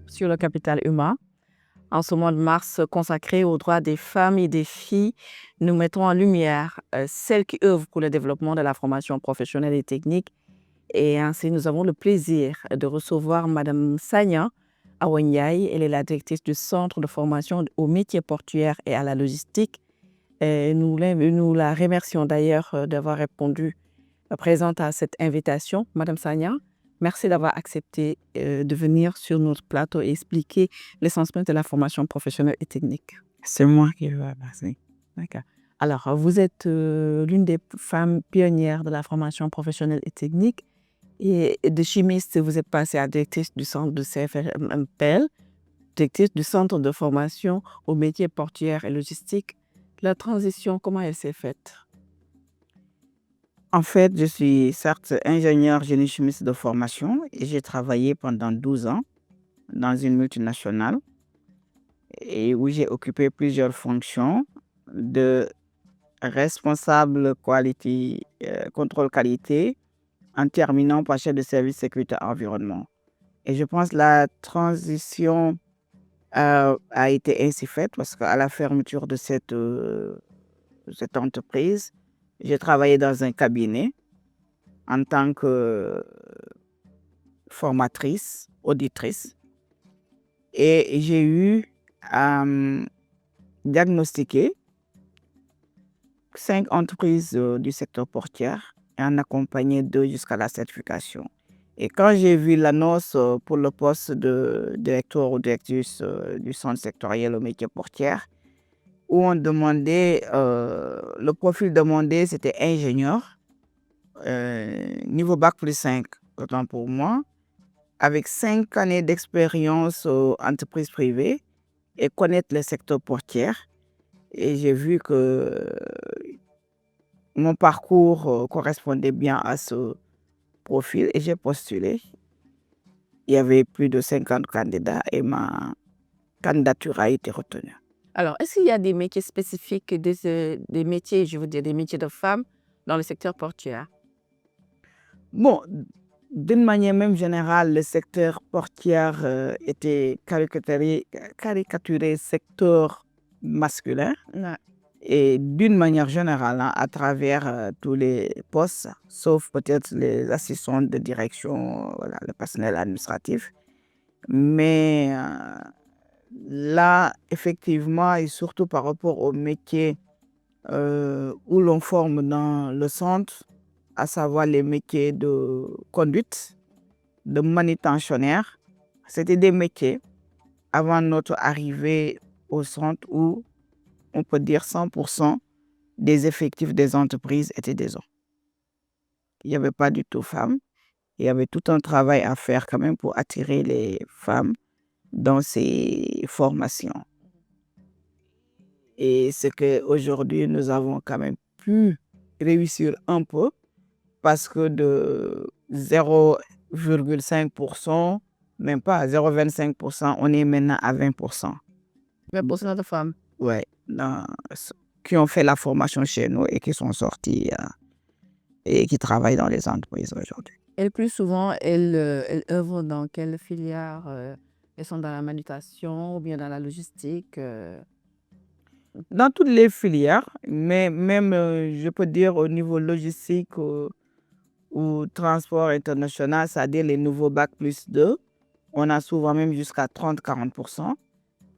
sur le capital humain. En ce mois de mars consacré aux droits des femmes et des filles, nous mettons en lumière celles qui œuvrent pour le développement de la formation professionnelle et technique. Et ainsi, nous avons le plaisir de recevoir Madame Sagna Awanyai. Elle est la directrice du Centre de formation aux métiers portuaires et à la logistique. Et nous la remercions d'ailleurs d'avoir répondu présente à cette invitation. Madame Sagna, merci d'avoir accepté de venir sur notre plateau et expliquer l'essentiel de la formation professionnelle et technique. C'est moi qui vous remercie. D'accord. Alors, vous êtes l'une des femmes pionnières de la formation professionnelle et technique. Et de chimiste, vous êtes passée à directrice du centre de CFMPL, directrice du centre de formation aux métiers portuaires et logistiques. La transition, comment elle s'est faite? En fait, je suis certes ingénieur génie chimiste de formation et j'ai travaillé pendant 12 ans dans une multinationale et où j'ai occupé plusieurs fonctions de responsable quality, contrôle qualité en terminant par chef de service sécurité environnement. Et je pense que la transition a été ainsi faite parce qu'à la fermeture de cette entreprise, j'ai travaillé dans un cabinet en tant que formatrice, auditrice. Et j'ai eu à diagnostiquer 5 entreprises du secteur portuaire et en accompagner 2 jusqu'à la certification. Et quand j'ai vu l'annonce pour le poste de directeur ou directrice du centre sectoriel aux métiers portuaires, où on demandait, le profil demandé, c'était ingénieur, niveau bac plus 5, autant pour moi, avec 5 années d'expérience aux entreprises privées et connaître le secteur portuaire. Et j'ai vu que mon parcours correspondait bien à ce profil et j'ai postulé. Il y avait plus de 50 candidats et ma candidature a été retenue. Alors, est-ce qu'il y a des métiers spécifiques, des métiers, je veux dire, des métiers de femmes dans le secteur portuaire? Bon, d'une manière même générale, le secteur portuaire était caricaturé secteur masculin. Ouais. Et d'une manière générale, à travers tous les postes, sauf peut-être les assistants de direction, voilà, le personnel administratif. Mais là, effectivement, et surtout par rapport aux métiers où l'on forme dans le centre, à savoir les métiers de conduite, de manutentionnaire, c'était des métiers avant notre arrivée au centre où on peut dire 100% des effectifs des entreprises étaient des hommes. Il n'y avait pas du tout femmes. Il y avait tout un travail à faire quand même pour attirer les femmes dans ces formations. Et c'est qu'aujourd'hui, nous avons quand même pu réussir un peu parce que de 0,5%, même pas 0,25%, on est maintenant à 20%. 20% de femmes. Ouais, qui ont fait la formation chez nous et qui sont sortis et qui travaillent dans les entreprises aujourd'hui. Et le plus souvent, elles œuvrent dans quelle filière? Elles sont dans la manutention ou bien dans la logistique? Dans toutes les filières, mais même, je peux dire au niveau logistique ou transport international, c'est-à-dire les nouveaux bac plus 2, on a souvent même jusqu'à 30-40%.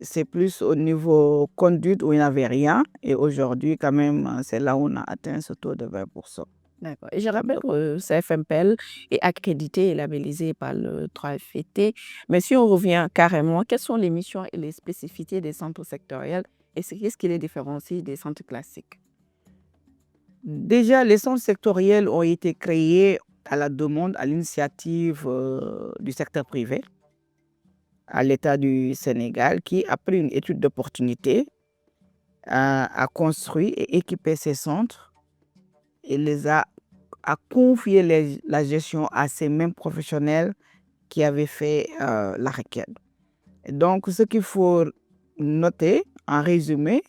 C'est plus au niveau conduite où il n'y avait rien. Et aujourd'hui, quand même, c'est là où on a atteint ce taux de 20%. D'accord. Et je rappelle que CFMPL est accrédité et labellisé par le 3FET. Mais si on revient carrément, quelles sont les missions et les spécificités des centres sectoriels et qu'est-ce qui les différencie des centres classiques? Déjà, les centres sectoriels ont été créés à la demande, à l'initiative du secteur privé, à l'État du Sénégal, qui, après une étude d'opportunité, a construit et équipé ces centres et a confié la gestion à ces mêmes professionnels qui avaient fait la requête. Et donc, ce qu'il faut noter, en résumé,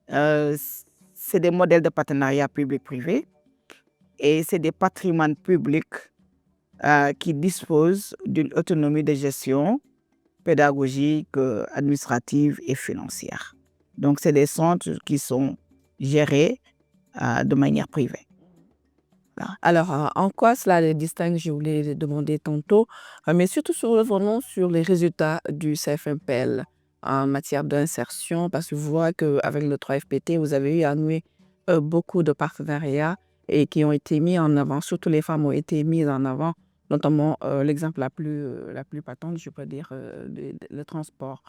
c'est des modèles de partenariat public-privé et c'est des patrimoines publics qui disposent d'une autonomie de gestion pédagogiques, administratives et financières. Donc, c'est des centres qui sont gérés de manière privée. Voilà. Alors, en quoi cela les distingue, je voulais demander tantôt, mais surtout revenons sur les résultats du CFMPL en matière d'insertion, parce que je vois qu'avec le 3FPT, vous avez eu à nouer beaucoup de partenariats et qui ont été mis en avant, surtout les femmes ont été mises en avant, notamment l'exemple la plus patente, je peux dire, le transport.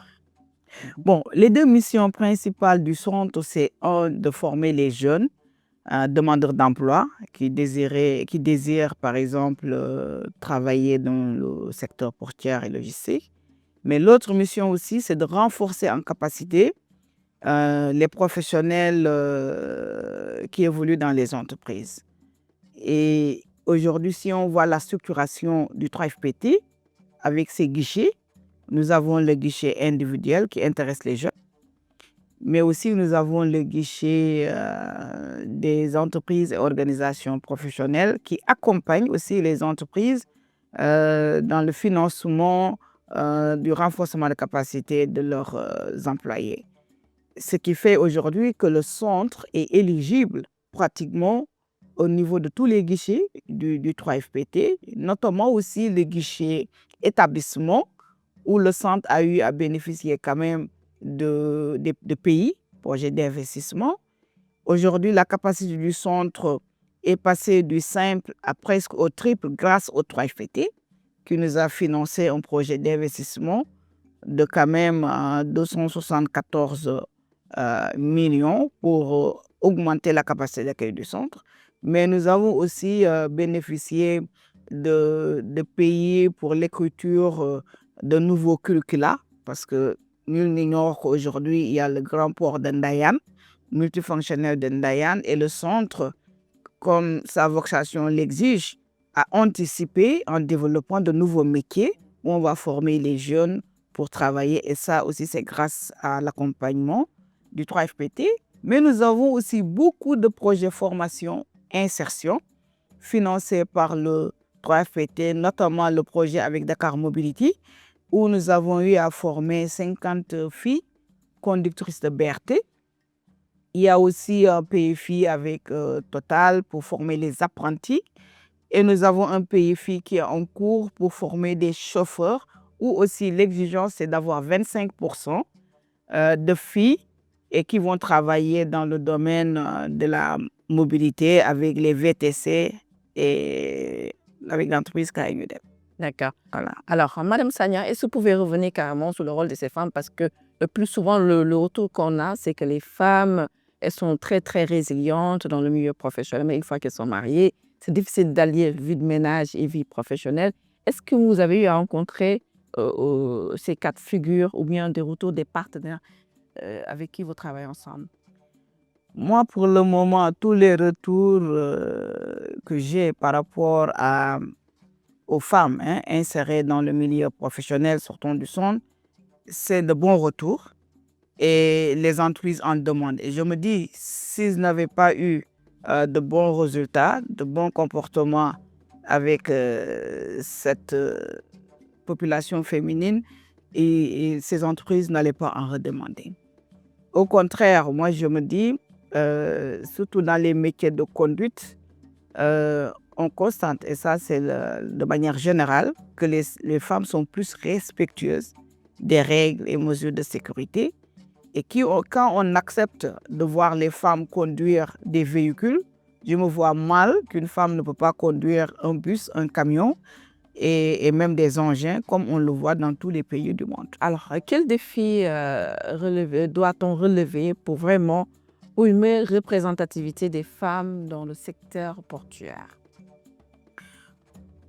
Bon, les deux missions principales du centre, c'est de former les jeunes demandeurs d'emploi qui désirent, par exemple, travailler dans le secteur portuaire et logistique. Mais l'autre mission aussi, c'est de renforcer en capacité les professionnels qui évoluent dans les entreprises. Et aujourd'hui, si on voit la structuration du 3FPT avec ses guichets, nous avons le guichet individuel qui intéresse les jeunes, mais aussi nous avons le guichet des entreprises et organisations professionnelles qui accompagnent aussi les entreprises dans le financement du renforcement de capacité de leurs employés. Ce qui fait aujourd'hui que le centre est éligible pratiquement au niveau de tous les guichets du 3FPT, notamment aussi les guichets établissements où le centre a eu à bénéficier quand même de pays, projets d'investissement. Aujourd'hui, la capacité du centre est passée du simple à presque au triple grâce au 3FPT qui nous a financé un projet d'investissement de quand même 274 millions pour augmenter la capacité d'accueil du centre. Mais nous avons aussi bénéficié de pays pour l'écriture de nouveaux curricula, parce que nul n'ignore qu'aujourd'hui, il y a le grand port de Ndayane, multifonctionnel de Ndayane, et le centre, comme sa vocation l'exige, a anticipé en développant de nouveaux métiers où on va former les jeunes pour travailler. Et ça aussi, c'est grâce à l'accompagnement du 3FPT. Mais nous avons aussi beaucoup de projets formation insertion financés par le 3FPT, notamment le projet avec Dakar Mobility, où nous avons eu à former 50 filles conductrices de BRT. Il y a aussi un PFI avec Total pour former les apprentis. Et nous avons un PFI qui est en cours pour former des chauffeurs, où aussi l'exigence c'est d'avoir 25% de filles et qui vont travailler dans le domaine de la mobilité avec les VTC et avec l'entreprise KNUDEP. D'accord. Voilà. Alors, Madame Sagna, est-ce que vous pouvez revenir carrément sur le rôle de ces femmes? Parce que le plus souvent, le retour qu'on a, c'est que les femmes, elles sont très, très résilientes dans le milieu professionnel, mais une fois qu'elles sont mariées, c'est difficile d'allier vie de ménage et vie professionnelle. Est-ce que vous avez eu à rencontrer ces cas de figure ou bien des retours des partenaires avec qui vous travaillez ensemble? Moi, pour le moment, tous les retours que j'ai par rapport aux femmes insérées dans le milieu professionnel sortant du centre, c'est de bons retours et les entreprises en demandent. Et je me dis, si je n'avais pas eu de bons résultats, de bons comportements avec cette population féminine, et ces entreprises n'allaient pas en redemander. Au contraire, moi je me dis, surtout dans les métiers de conduite, on constate, et ça c'est de manière générale, que les femmes sont plus respectueuses des règles et mesures de sécurité et quand on accepte de voir les femmes conduire des véhicules, je me vois mal qu'une femme ne peut pas conduire un bus, un camion et même des engins comme on le voit dans tous les pays du monde. Alors, quel défi doit-on relever pour vraiment une meilleure représentativité des femmes dans le secteur portuaire?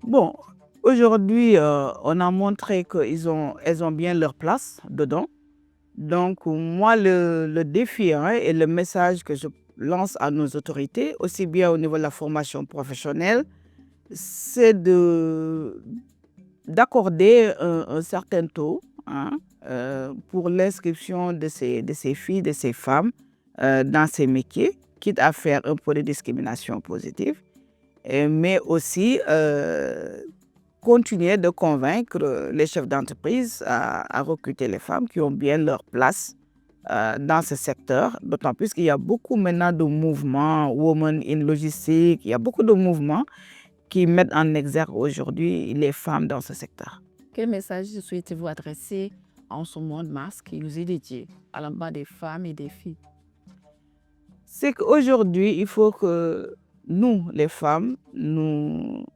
Bon, aujourd'hui, on a montré qu'elles ont bien leur place dedans. Donc, moi, le défi et le message que je lance à nos autorités, aussi bien au niveau de la formation professionnelle, c'est d'accorder un certain taux pour l'inscription de ces filles, de ces femmes dans ces métiers, quitte à faire un peu de discrimination positive, mais aussi continuer de convaincre les chefs d'entreprise à recruter les femmes qui ont bien leur place dans ce secteur, d'autant plus qu'il y a beaucoup maintenant de mouvements, Women in Logistique, il y a beaucoup de mouvements qui mettent en exergue aujourd'hui les femmes dans ce secteur. Quel message souhaitez-vous adresser en ce mois de mars qui nous est dédié à l'endroit des femmes et des filles? C'est qu'aujourd'hui, il faut que nous, les femmes, nous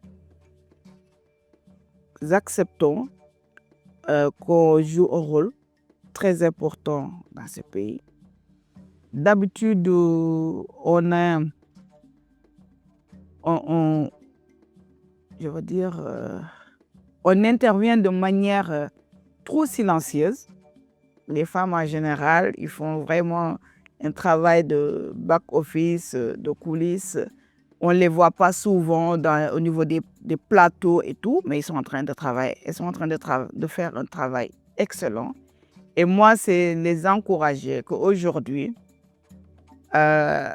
acceptons qu'on joue un rôle très important dans ce pays. D'habitude, je veux dire, on intervient de manière trop silencieuse. Les femmes en général, ils font vraiment un travail de back-office, de coulisses. On ne les voit pas souvent au niveau des plateaux et tout, mais ils sont en train de travailler. Elles sont en train de faire un travail excellent. Et moi, c'est les encourager qu'aujourd'hui, on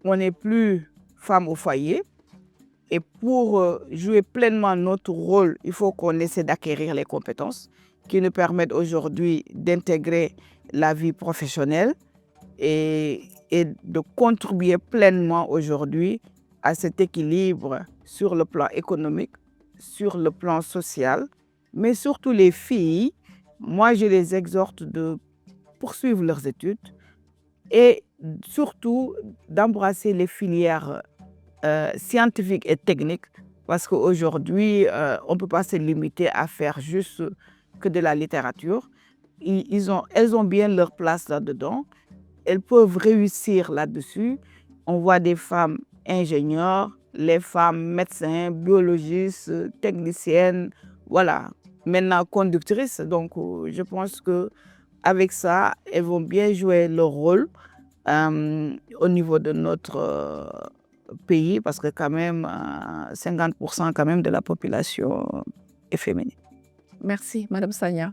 n'est plus femme au foyer. Et pour jouer pleinement notre rôle, il faut qu'on essaie d'acquérir les compétences qui nous permettent aujourd'hui d'intégrer la vie professionnelle et de contribuer pleinement aujourd'hui à cet équilibre sur le plan économique, sur le plan social. Mais surtout les filles, moi je les exhorte de poursuivre leurs études et surtout d'embrasser les filières scientifiques et techniques, parce qu'aujourd'hui, on ne peut pas se limiter à faire juste que de la littérature. Elles ont bien leur place là-dedans. Elles peuvent réussir là-dessus. On voit des femmes ingénieurs, les femmes médecins, biologistes, techniciennes, voilà, maintenant conductrices. Donc, je pense qu'avec ça, elles vont bien jouer leur rôle au niveau de notre pays, parce que quand même, 50% quand même de la population est féminine. Merci, Madame Sagna.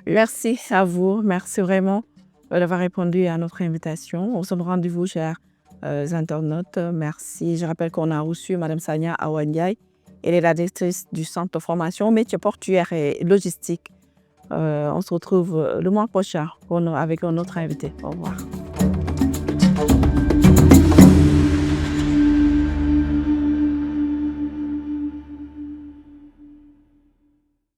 Merci à vous. Merci vraiment d'avoir répondu à notre invitation. On se donne rendez-vous, chers internautes. Merci. Je rappelle qu'on a reçu Madame Sagna Awandiaye. Elle est la directrice du centre de formation métiers portuaires et logistique. On se retrouve le mois prochain avec un autre invité. Au revoir.